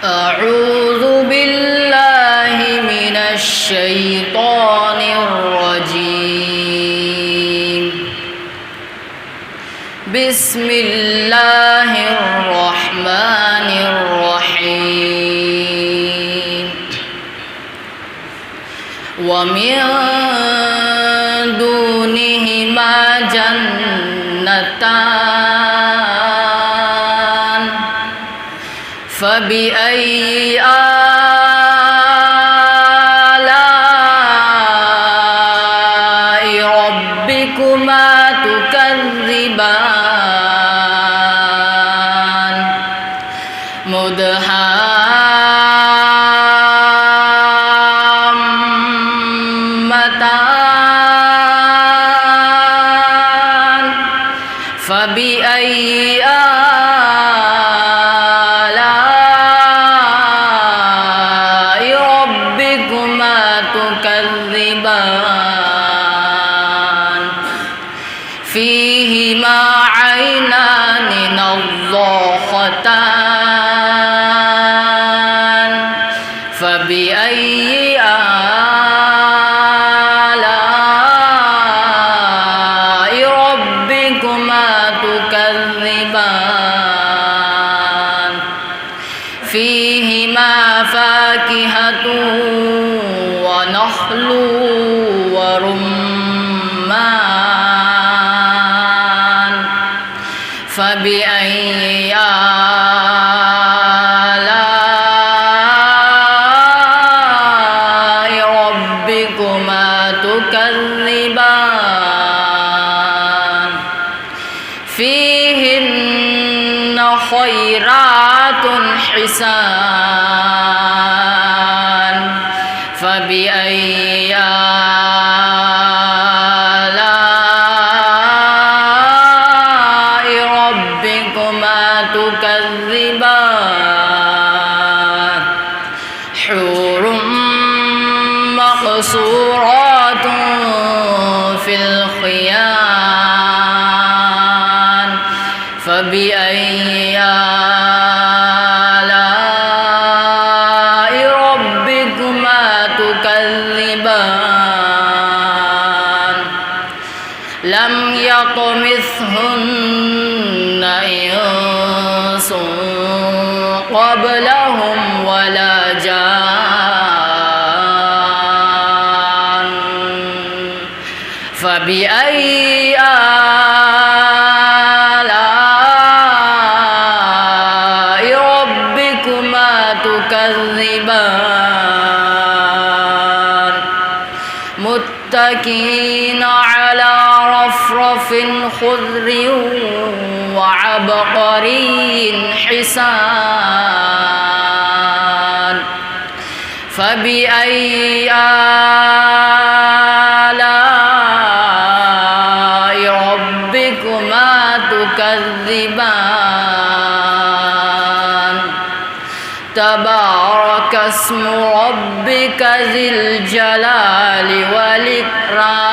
أعوذ بالله من الشيطان الرجيم. بسم الله الرحمن الرحيم. ومن دونهما جنتان فبأي آلاء ربكما تكذبان مدهامتان فبأي تكذبان فيهما عينان نضاختان فبأي آلاء ربكما تكذبان فيهما فاكهة ونخل ورمان فبأي آلاء ربكما تكذبان فيهن خيرات حسان فبأي آلاء ربكما تكذبان حور مقصورات في الخيام فبأي آلاء ربكما تكذبان لم يطمثهن إنس قبلهم ولا جان فبأي آلاء ربكما تكذبان متكئين على رفرف خضر وعبقري حسان فبأي آلاء ربكما تكذبان تبارك اسم ربك ذي الجلال والإكرام